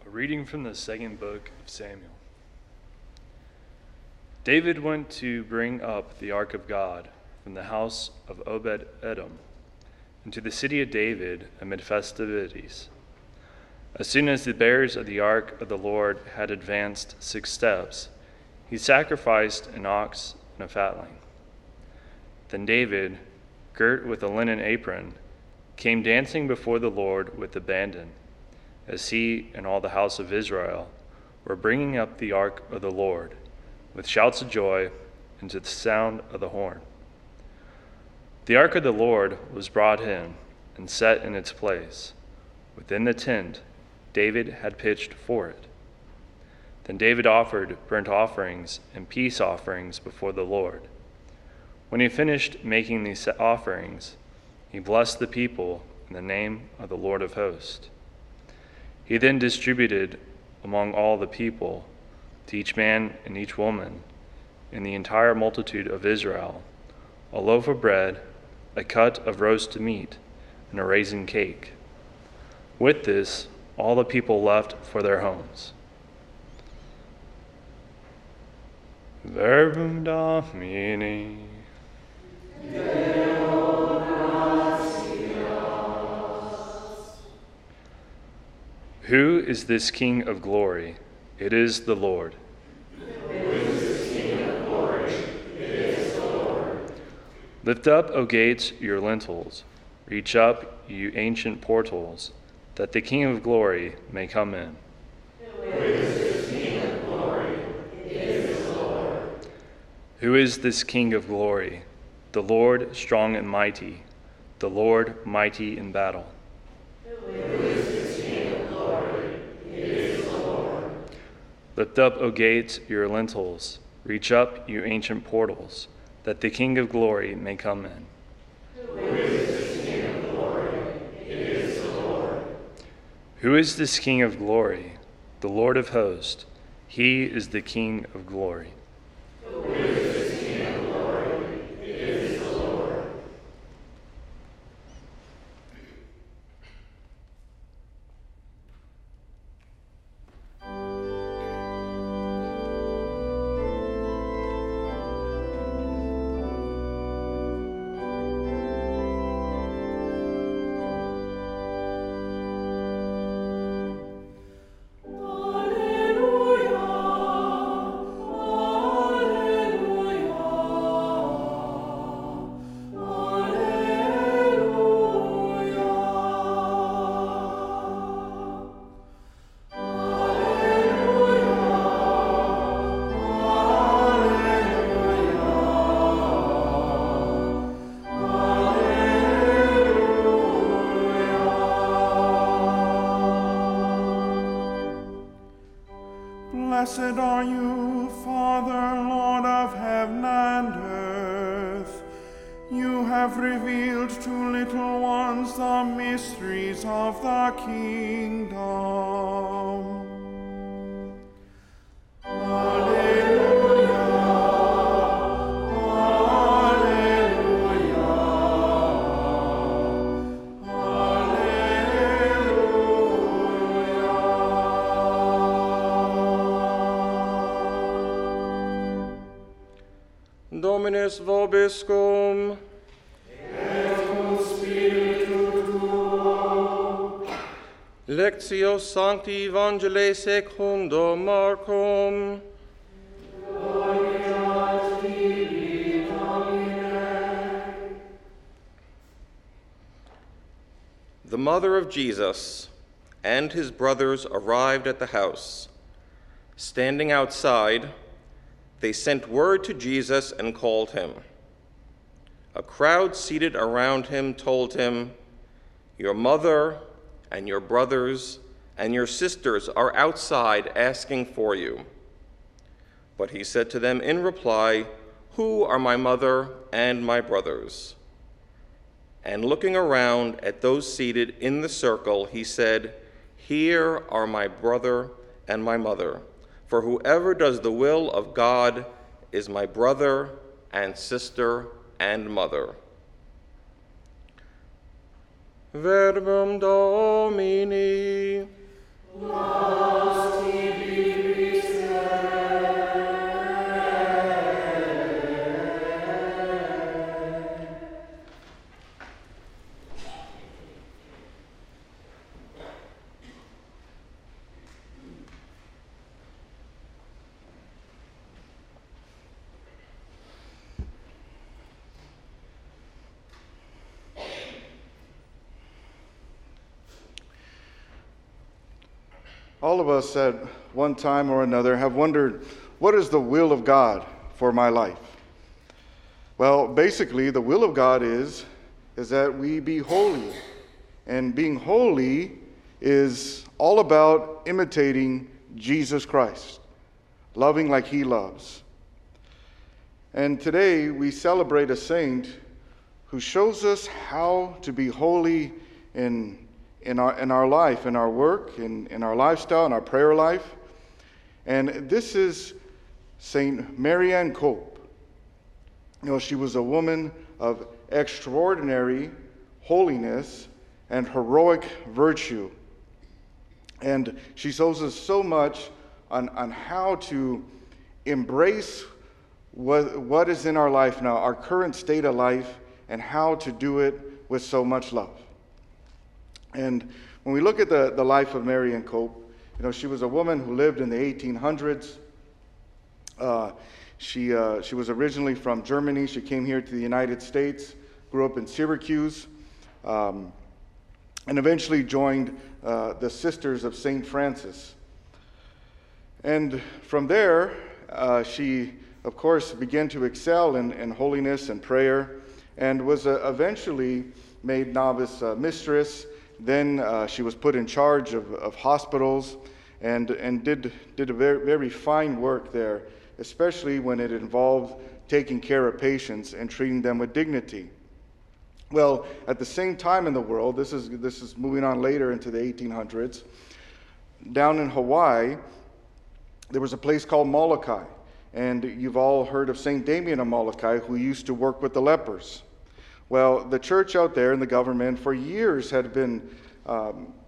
A reading from the second book of Samuel. David went to bring up the ark of God from the house of Obed-Edom into the city of David amid festivities. As soon as the bearers of the ark of the Lord had advanced 6 steps, he sacrificed an ox and a fatling. Then David, girt with a linen apron, came dancing before the Lord with abandon, as he and all the house of Israel were bringing up the ark of the Lord with shouts of joy and to the sound of the horn. The ark of the Lord was brought in and set in its place within the tent David had pitched for it. Then David offered burnt offerings and peace offerings before the Lord. When he finished making these offerings, he blessed the people in the name of the Lord of hosts. He then distributed among all the people, to each man and each woman, in the entire multitude of Israel, a loaf of bread, a cut of roast meat, and a raisin cake. With this, all the people left for their homes. Verbum Domini. Who is this King of glory? It is the Lord. Who is this King of glory? It is the Lord. Lift up, O gates, your lintels. Reach up, you ancient portals, that the King of glory may come in. Who is this King of glory? It is the Lord. Who is this King of glory? The Lord strong and mighty, the Lord mighty in battle. Who is this King of glory? It is the Lord. Lift up, O gates, your lintels. Reach up, you ancient portals, that the King of glory may come in. Who is this King of glory? It is the Lord. Who is this King of glory? The Lord of hosts. He is the King of glory. Who is this King of glory? It is the Lord. Blessed are you, Father, Lord of heaven and earth. You have revealed to little ones the mysteries of the kingdom. Alleluia, alleluia, Dominus vobiscum. et cum spiritu tuo. Lectio Sancti Evangelii secundo Marcum. Gloria tibi, Domine. The mother of Jesus and his brothers arrived at the house. Standing outside, they sent word to Jesus and called him. A crowd seated around him told him, "Your mother and your brothers and your sisters are outside asking for you." But he said to them in reply, "Who are my mother and my brothers?" And looking around at those seated in the circle, he said, "Here are my brother and my mother. For whoever does the will of God is my brother and sister and mother." Verbum Domini. Amen. All of us at one time or another have wondered, what is the will of God for my life? Well, basically, the will of God is that we be holy. And being holy is all about imitating Jesus Christ, loving like he loves. And today we celebrate a saint who shows us how to be holy in our life, in our work, in our lifestyle, in our prayer life. And this is Saint Mary Ann Kolb. She was a woman of extraordinary holiness and heroic virtue. And she shows us so much on how to embrace what is in our life now, our current state of life, and how to do it with so much love. And when we look at the life of Mary Ann Kolb, she was a woman who lived in the 1800s. She was originally from Germany. She came here to the United States, grew up in Syracuse, and eventually joined the Sisters of St. Francis. And from there, she, of course, began to excel in holiness and prayer, and was eventually made novice mistress. Then she was put in charge of hospitals and did a very, very fine work there, especially when it involved taking care of patients and treating them with dignity. Well, at the same time in the world, this is moving on later into the 1800s, down in Hawaii, there was a place called Molokai. And you've all heard of St. Damien of Molokai, who used to work with the lepers. Well, the church out there and the government for years had been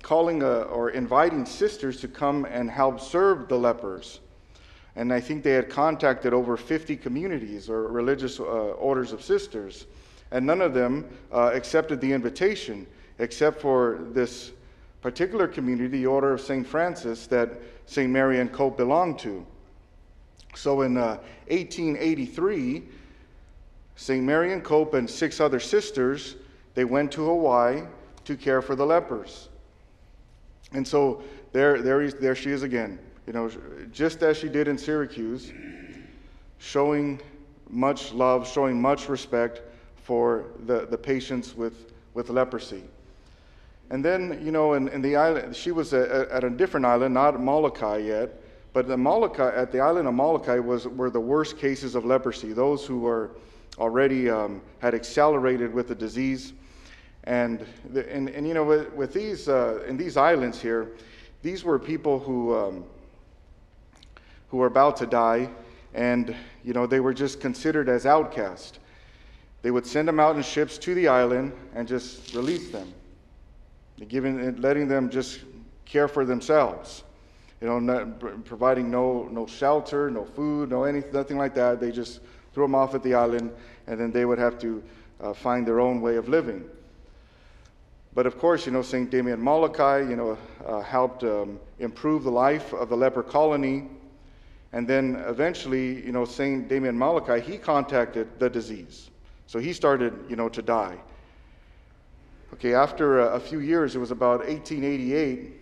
calling or inviting sisters to come and help serve the lepers. And I think they had contacted over 50 communities or religious orders of sisters. And none of them accepted the invitation, except for this particular community, the Order of St. Francis, that St. Mary Ann Kolb belonged to. So in 1883, St. Mary Ann Kolb and 6 other sisters, they went to Hawaii to care for the lepers. And so there she is again, just as she did in Syracuse, showing much love, showing much respect for the patients with leprosy. And then, in the island, she was at a different island, not Molokai yet, but at the island of Molokai were the worst cases of leprosy. Those who were already had accelerated with the disease, and with these in these islands here, these were people who were about to die, and they were just considered as outcasts. They would send them out in ships to the island and just release them, letting them just care for themselves. Not providing no shelter, no food, nothing like that. They just threw them off at the island, and then they would have to find their own way of living. But of course, St. Damien Molokai, helped improve the life of the leper colony. And then eventually, St. Damien Molokai, he contacted the disease. So he started, to die. Okay, after a few years, it was about 1888,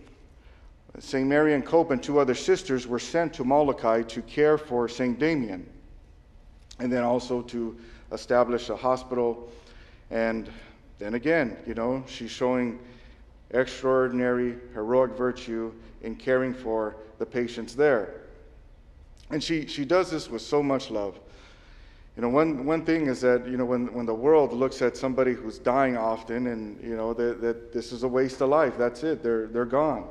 St. Mary Ann Kolb and 2 other sisters were sent to Molokai to care for St. Damien, and then also to establish a hospital. And then again, she's showing extraordinary heroic virtue in caring for the patients there. And she does this with so much love. One thing is that, when the world looks at somebody who's dying often and, that this is a waste of life, that's it, they're gone.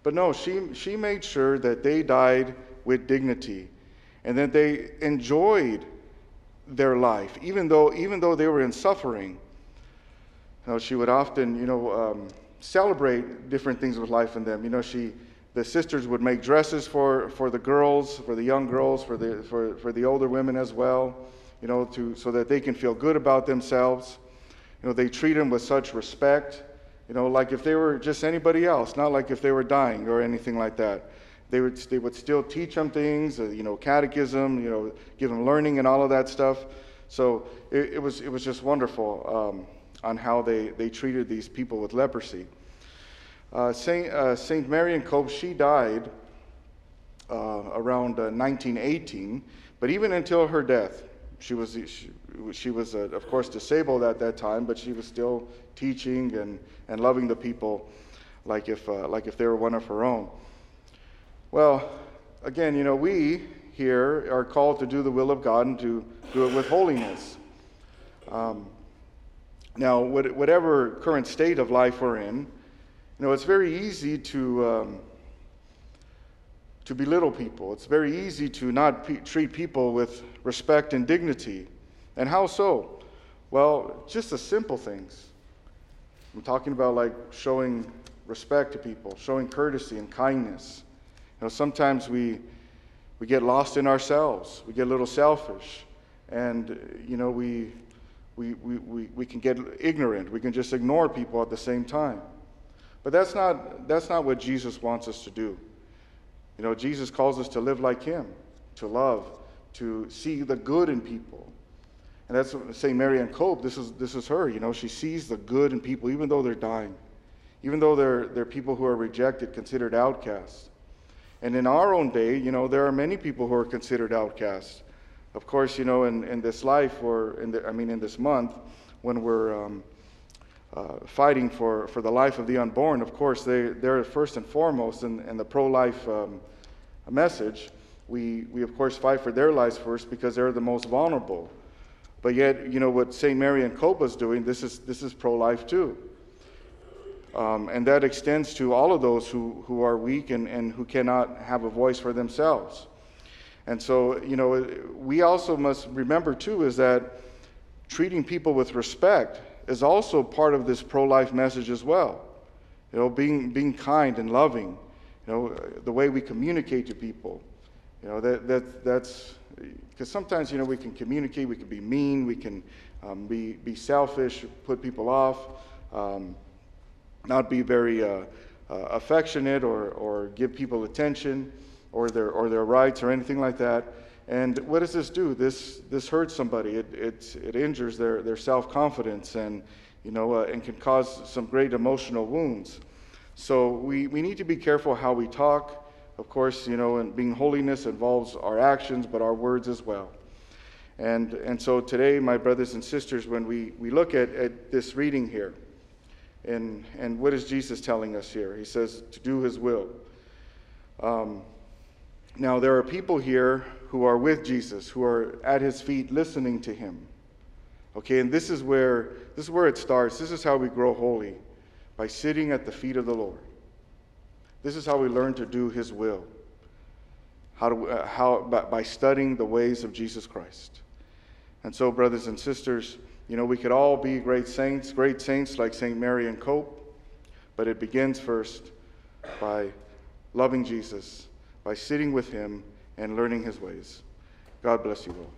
But no, she made sure that they died with dignity and that they enjoyed their life, even though they were in suffering. She would often, celebrate different things with life in them. The sisters would make dresses for the girls, for the young girls, for the older women as well, so that they can feel good about themselves. They treat them with such respect. Like if they were just anybody else, not like if they were dying or anything like that. They would still teach them things, catechism, give them learning and all of that stuff. So it was just wonderful on how they treated these people with leprosy. Saint Mary Ann Kolb, she died around 1918, but even until her death, she was of course disabled at that time, but she was still teaching and loving the people like if they were one of her own. Well, again, we here are called to do the will of God and to do it with holiness. Now, whatever current state of life we're in, it's very easy to belittle people. It's very easy to not treat people with respect and dignity. And how so? Well, just the simple things. I'm talking about like showing respect to people, showing courtesy and kindness. Sometimes we get lost in ourselves. We get a little selfish, and we can get ignorant. We can just ignore people at the same time. But that's not what Jesus wants us to do. Jesus calls us to live like him, to love, to see the good in people. And that's what St. Mary Ann Kolb, this is her. She sees the good in people, even though they're dying, even though they're people who are rejected, considered outcasts. And in our own day, there are many people who are considered outcasts. Of course, in this life, or in this month, when we're fighting for the life of the unborn, of course, they're first and foremost in the pro-life message. We of course fight for their lives first because they're the most vulnerable. But yet, what St. Mary Ann Kolb is doing, this is pro-life too. And that extends to all of those who are weak and who cannot have a voice for themselves. And so, we also must remember too is that treating people with respect is also part of this pro-life message as well. Being kind and loving, the way we communicate to people. That's because sometimes, we can communicate, we can be mean, we can be selfish, put people off, not be very affectionate or give people attention or their rights or anything like that. And what does this do? This hurts somebody. It injures their self-confidence and and can cause some great emotional wounds. So we need to be careful how we talk. Of course, and being holiness involves our actions, but our words as well. And so today, my brothers and sisters, when we look at this reading here, and what is Jesus telling us here? He says to do his will. Now, there are people here who are with Jesus, who are at his feet listening to him. Okay, and this is where it starts. This is how we grow holy, by sitting at the feet of the Lord. This is how we learn to do his will. By studying the ways of Jesus Christ. And so, brothers and sisters, we could all be great saints like St. Mary Ann Kolb, but it begins first by loving Jesus, by sitting with him and learning his ways. God bless you all.